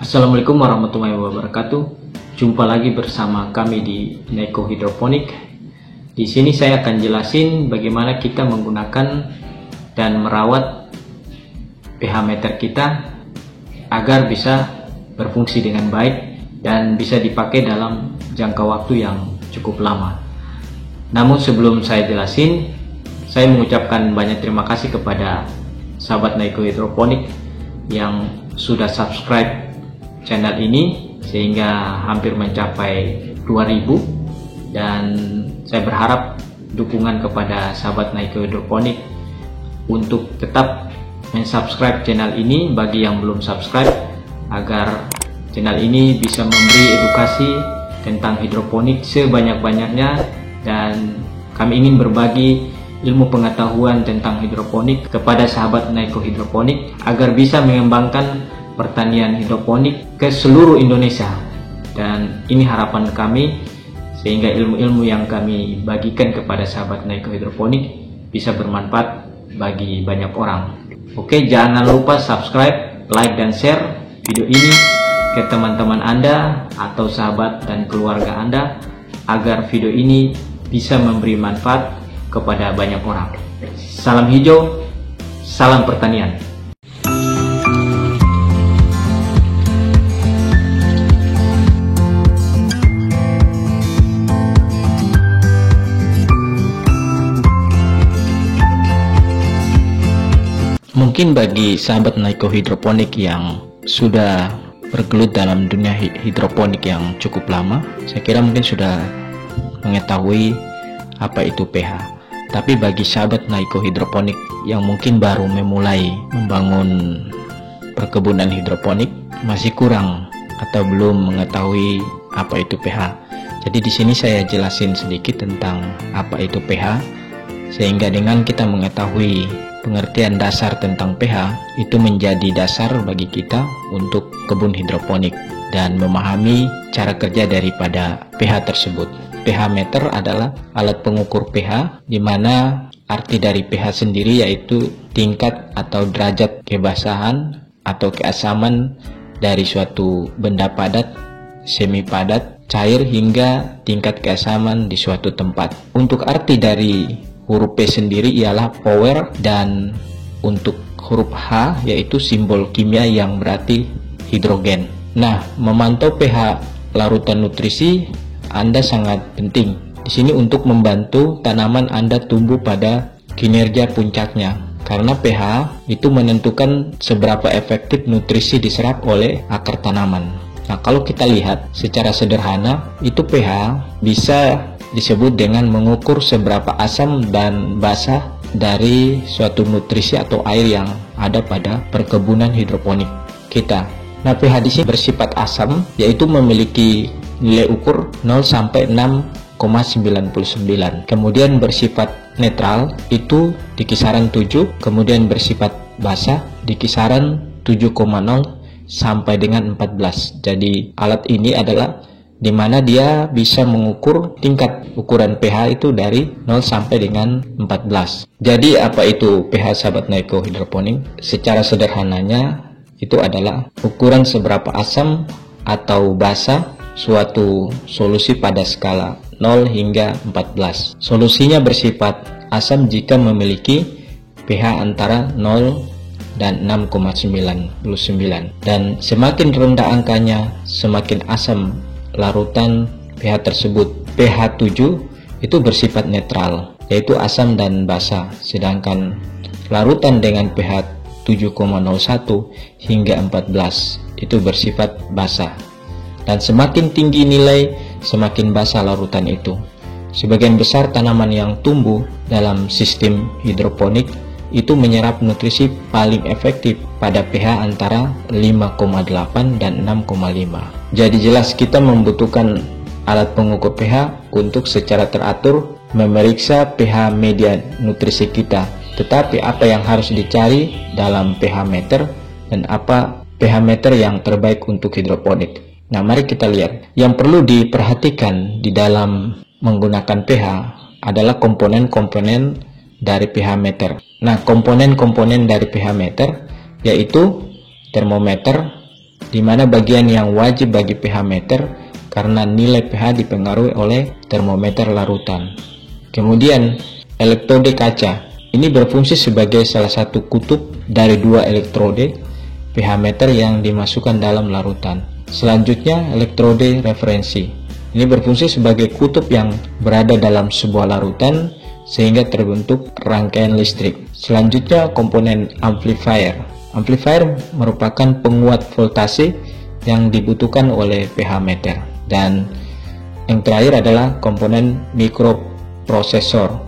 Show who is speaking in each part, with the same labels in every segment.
Speaker 1: Assalamualaikum warahmatullahi wabarakatuh. Jumpa lagi bersama kami di Neko Hidroponik. Di sini saya akan jelasin bagaimana kita menggunakan dan merawat pH meter kita agar bisa berfungsi dengan baik dan bisa dipakai dalam jangka waktu yang cukup lama. Namun sebelum saya jelasin, saya mengucapkan banyak terima kasih kepada sahabat Neko Hidroponik yang sudah subscribe channel ini sehingga hampir mencapai 2000, dan saya berharap dukungan kepada sahabat Neko Hidroponik untuk tetap mensubscribe channel ini bagi yang belum subscribe, agar channel ini bisa memberi edukasi tentang hidroponik sebanyak-banyaknya, dan kami ingin berbagi ilmu pengetahuan tentang hidroponik kepada sahabat Neko Hidroponik agar bisa mengembangkan pertanian hidroponik ke seluruh Indonesia. Dan ini harapan kami, sehingga ilmu-ilmu yang kami bagikan kepada sahabat Neko Hidroponik bisa bermanfaat bagi banyak orang. Oke, jangan lupa subscribe, like, dan share video ini ke teman-teman Anda atau sahabat dan keluarga Anda agar video ini bisa memberi manfaat kepada banyak orang. Salam hijau, salam pertanian. Mungkin bagi sahabat Neko Hidroponik yang sudah bergelut dalam dunia hidroponik yang cukup lama, saya kira mungkin sudah mengetahui apa itu pH. Tapi bagi sahabat Neko Hidroponik yang mungkin baru memulai membangun perkebunan hidroponik, masih kurang atau belum mengetahui apa itu pH. Jadi di sini saya jelasin sedikit tentang apa itu pH, sehingga dengan kita mengetahui pengertian dasar tentang pH, itu menjadi dasar bagi kita untuk kebun hidroponik dan memahami cara kerja daripada pH tersebut. pH meter adalah alat pengukur pH, di mana arti dari pH sendiri yaitu tingkat atau derajat kebasahan atau keasaman dari suatu benda padat, semi padat, cair hingga tingkat keasaman di suatu tempat. Untuk arti dari huruf P sendiri ialah power, dan untuk huruf H yaitu simbol kimia yang berarti hidrogen. Nah, memantau pH larutan nutrisi Anda sangat penting di sini untuk membantu tanaman Anda tumbuh pada kinerja puncaknya, karena pH itu menentukan seberapa efektif nutrisi diserap oleh akar tanaman. Nah, kalau kita lihat secara sederhana, itu pH bisa disebut dengan mengukur seberapa asam dan basah dari suatu nutrisi atau air yang ada pada perkebunan hidroponik kita. Nah, pH di sini bersifat asam, yaitu memiliki nilai ukur 0 sampai 6,99. Kemudian bersifat netral itu di kisaran 7, kemudian bersifat basah di kisaran 7,0 sampai dengan 14. Jadi alat ini adalah di mana dia bisa mengukur tingkat ukuran pH itu dari 0 sampai dengan 14. Jadi apa itu pH sahabat Neko Hidroponik? Secara sederhananya itu adalah ukuran seberapa asam atau basa suatu solusi pada skala 0 hingga 14. Solusinya bersifat asam jika memiliki pH antara 0 dan 6,99, dan semakin rendah angkanya semakin asam larutan pH tersebut. pH 7 itu bersifat netral, yaitu asam dan basa, sedangkan larutan dengan pH 7,01 hingga 14 itu bersifat basa. Dan semakin tinggi nilai, semakin basah larutan itu. Sebagian besar tanaman yang tumbuh dalam sistem hidroponik itu menyerap nutrisi paling efektif pada pH antara 5,8 dan 6,5. Jadi jelas kita membutuhkan alat pengukur pH untuk secara teratur memeriksa pH media nutrisi kita. Tetapi apa yang harus dicari dalam pH meter dan apa pH meter yang terbaik untuk hidroponik? Nah, mari kita lihat. Yang perlu diperhatikan di dalam menggunakan pH adalah komponen-komponen dari pH meter. Nah, komponen-komponen dari pH meter yaitu termometer, di mana bagian yang wajib bagi pH meter karena nilai pH dipengaruhi oleh termometer larutan. Kemudian elektrode kaca. Ini berfungsi sebagai salah satu kutub dari dua elektrode pH meter yang dimasukkan dalam larutan. Selanjutnya elektrode referensi. Ini berfungsi sebagai kutub yang berada dalam sebuah larutan sehingga terbentuk rangkaian listrik. Selanjutnya komponen amplifier. Amplifier merupakan penguat voltase yang dibutuhkan oleh pH meter. Dan yang terakhir adalah komponen mikroprosesor.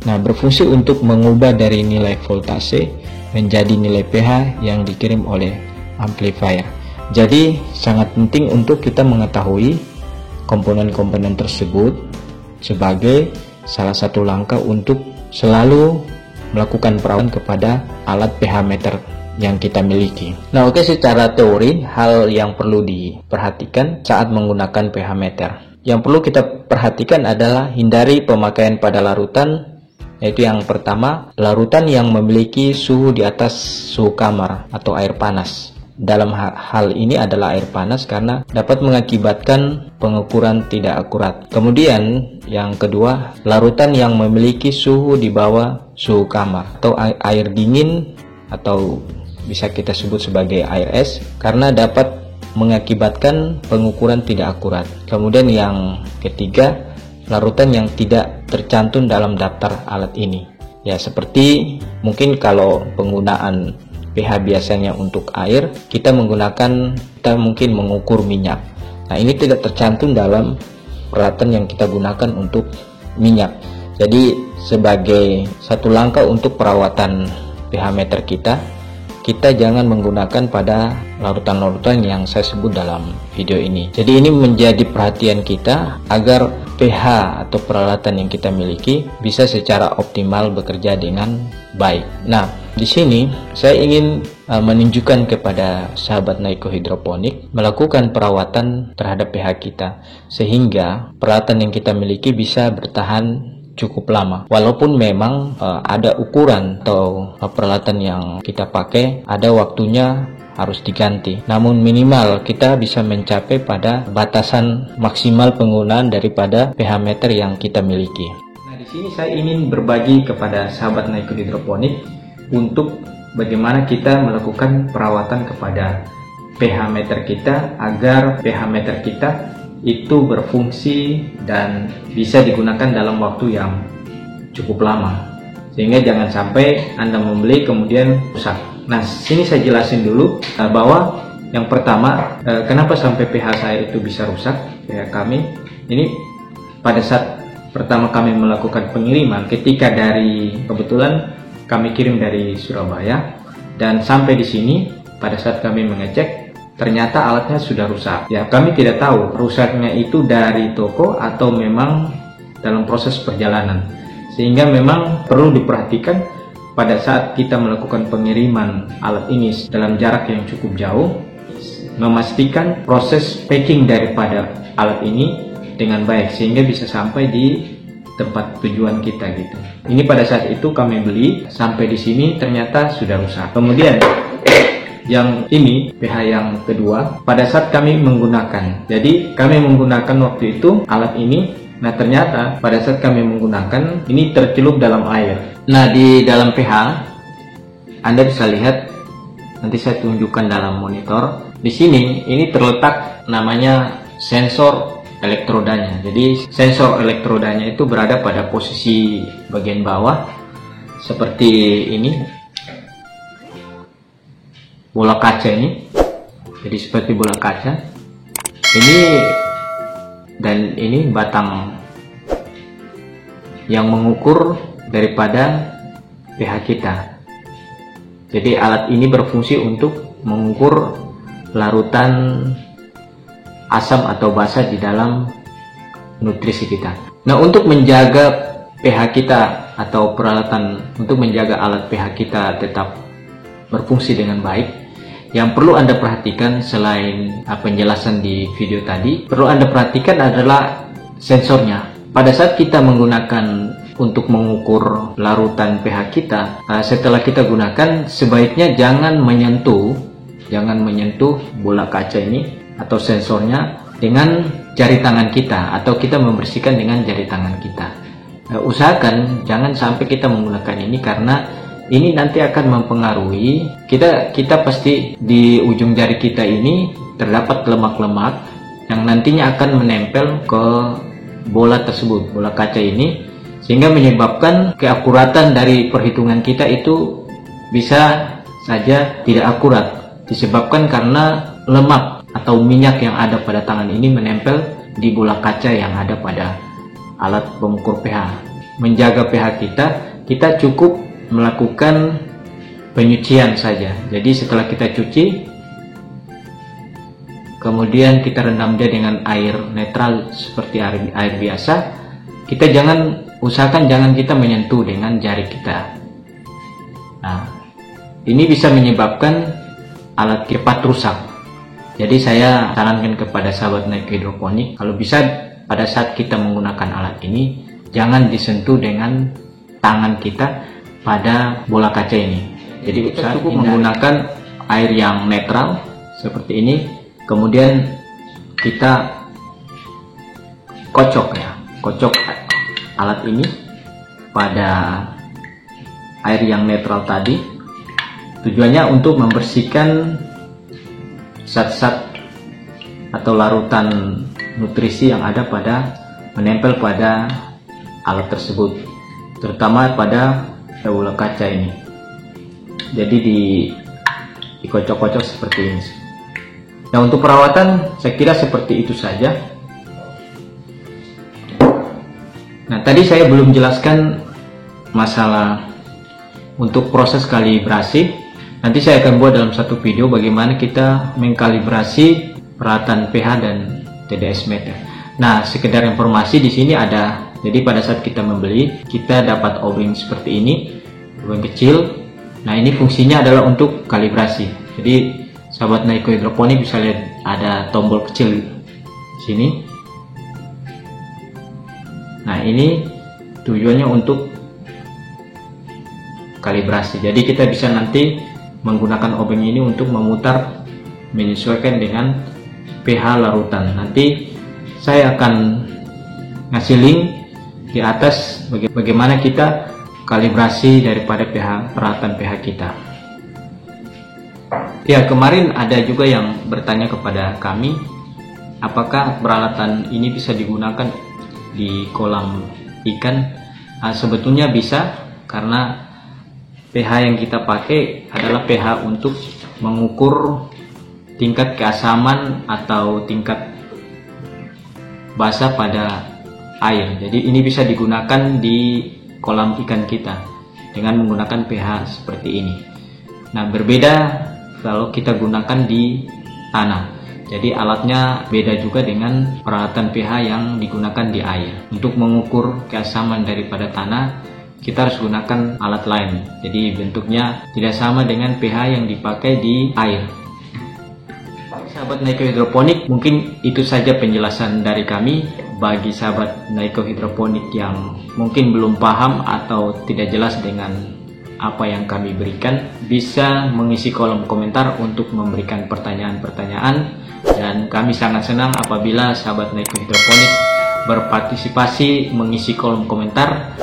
Speaker 1: Nah, berfungsi untuk mengubah dari nilai voltase menjadi nilai pH yang dikirim oleh amplifier. Jadi sangat penting untuk kita mengetahui komponen-komponen tersebut sebagai salah satu langkah untuk selalu melakukan perawatan kepada alat pH meter yang kita miliki. Nah, oke, secara teori hal yang perlu diperhatikan saat menggunakan pH meter. Yang perlu kita perhatikan adalah hindari pemakaian pada larutan, yaitu yang pertama, larutan yang memiliki suhu di atas suhu kamar atau air panas. Dalam hal ini adalah air panas karena dapat mengakibatkan pengukuran tidak akurat. Kemudian yang kedua, larutan yang memiliki suhu di bawah suhu kamar atau air dingin atau bisa kita sebut sebagai air es karena dapat mengakibatkan pengukuran tidak akurat. Kemudian yang ketiga, larutan yang tidak tercantum dalam daftar alat ini. Ya, seperti mungkin kalau penggunaan pH biasanya untuk air, kita mungkin mengukur minyak. Nah, ini tidak tercantum dalam peralatan yang kita gunakan untuk minyak. Jadi sebagai satu langkah untuk perawatan pH meter kita jangan menggunakan pada larutan-larutan yang saya sebut dalam video ini. Jadi ini menjadi perhatian kita agar pH atau peralatan yang kita miliki bisa secara optimal bekerja dengan baik. Nah, di sini saya ingin menunjukkan kepada sahabat Naiko Hidroponik melakukan perawatan terhadap pH kita sehingga peralatan yang kita miliki bisa bertahan cukup lama. Walaupun memang ada ukuran atau peralatan yang kita pakai ada waktunya harus diganti. Namun minimal kita bisa mencapai pada batasan maksimal penggunaan daripada pH meter yang kita miliki. Nah, di sini saya ingin berbagi kepada sahabat Naiko Hidroponik untuk bagaimana kita melakukan perawatan kepada pH meter kita agar pH meter kita itu berfungsi dan bisa digunakan dalam waktu yang cukup lama, sehingga jangan sampai Anda membeli kemudian rusak. Nah, sini saya jelasin dulu bahwa yang pertama, kenapa sampai pH saya itu bisa rusak. Ya, kami ini pada saat pertama kami melakukan pengiriman, ketika kebetulan kami kirim dari Surabaya, dan sampai di sini pada saat kami mengecek ternyata alatnya sudah rusak. Ya, kami tidak tahu rusaknya itu dari toko atau memang dalam proses perjalanan. Sehingga memang perlu diperhatikan pada saat kita melakukan pengiriman alat ini dalam jarak yang cukup jauh, memastikan proses packing daripada alat ini dengan baik sehingga bisa sampai di tempat tujuan kita gitu. Ini pada saat itu kami beli, sampai di sini ternyata sudah rusak. Kemudian yang ini pH yang kedua pada saat kami menggunakan. Jadi kami menggunakan waktu itu alat ini. Nah, ternyata pada saat kami menggunakan ini tercelup dalam air. Nah, di dalam pH Anda bisa lihat, nanti saya tunjukkan dalam monitor. Di sini ini terletak namanya sensor elektrodanya. Jadi sensor elektrodanya itu berada pada posisi bagian bawah seperti ini. Bola kaca ini, jadi seperti bola kaca ini, dan ini batang yang mengukur daripada pH kita. Jadi alat ini berfungsi untuk mengukur larutan asam atau basa di dalam nutrisi kita. Nah, untuk menjaga pH kita atau peralatan untuk menjaga alat pH kita tetap berfungsi dengan baik, yang perlu Anda perhatikan selain penjelasan di video tadi, perlu Anda perhatikan adalah sensornya. Pada saat kita menggunakan untuk mengukur larutan pH kita, setelah kita gunakan sebaiknya jangan menyentuh jangan menyentuh bola kaca ini atau sensornya dengan jari tangan kita, atau kita membersihkan dengan jari tangan kita. Usahakan jangan sampai kita menggunakan ini, karena ini nanti akan mempengaruhi kita pasti di ujung jari kita ini terdapat lemak-lemak yang nantinya akan menempel ke bola tersebut, bola kaca ini, sehingga menyebabkan keakuratan dari perhitungan kita itu bisa saja tidak akurat, disebabkan karena lemak atau minyak yang ada pada tangan ini menempel di bola kaca yang ada pada alat pengukur pH. Menjaga pH kita cukup melakukan penyucian saja. Jadi setelah kita cuci, kemudian kita rendam dia dengan air netral seperti air biasa. Kita usahakan jangan kita menyentuh dengan jari kita. Nah, ini bisa menyebabkan alat cepat rusak. Jadi saya sarankan kepada sahabat Naiko Hidroponik, kalau bisa pada saat kita menggunakan alat ini, jangan disentuh dengan tangan kita pada bola kaca ini. Jadi kita cukup menggunakan air yang netral seperti ini, kemudian kita kocok alat ini pada air yang netral tadi. Tujuannya untuk membersihkan zat-zat atau larutan nutrisi yang ada menempel pada alat tersebut, terutama pada bola kaca ini. Jadi dikocok-kocok seperti ini. Nah, untuk perawatan saya kira seperti itu saja. Nah, tadi saya belum jelaskan masalah untuk proses kalibrasi. Nanti saya akan buat dalam satu video bagaimana kita mengkalibrasi peralatan pH dan TDS meter. Nah, sekedar informasi di sini ada. Jadi pada saat kita membeli, kita dapat obeng seperti ini, obeng kecil. Nah, ini fungsinya adalah untuk kalibrasi. Jadi sahabat Naiko Hidroponik bisa lihat ada tombol kecil di sini. Nah, ini tujuannya untuk kalibrasi. Jadi kita bisa nanti menggunakan obeng ini untuk memutar menyesuaikan dengan pH larutan. Nanti saya akan ngasih link di atas bagaimana kita kalibrasi daripada peralatan pH kita. Ya, kemarin ada juga yang bertanya kepada kami, apakah peralatan ini bisa digunakan di kolam ikan? Nah, sebetulnya bisa, karena pH yang kita pakai adalah pH untuk mengukur tingkat keasaman atau tingkat basa pada air. Jadi ini bisa digunakan di kolam ikan kita dengan menggunakan pH seperti ini. Nah, berbeda kalau kita gunakan di tanah. Jadi alatnya beda juga dengan peralatan pH yang digunakan di air. Untuk mengukur keasaman daripada tanah, kita harus gunakan alat lain. Jadi bentuknya tidak sama dengan pH yang dipakai di air. Sahabat Naiko Hidroponik, mungkin itu saja penjelasan dari kami. Bagi sahabat Naiko Hidroponik yang mungkin belum paham atau tidak jelas dengan apa yang kami berikan, bisa mengisi kolom komentar untuk memberikan pertanyaan-pertanyaan, dan kami sangat senang apabila sahabat Naiko Hidroponik berpartisipasi mengisi kolom komentar,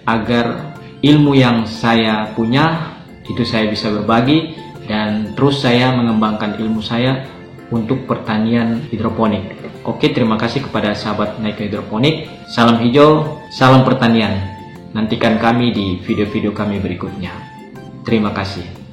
Speaker 1: agar ilmu yang saya punya itu saya bisa berbagi dan terus saya mengembangkan ilmu saya untuk pertanian hidroponik. Oke, terima kasih kepada sahabat Naiko Hidroponik. Salam hijau, salam pertanian. Nantikan kami di video-video kami berikutnya. Terima kasih.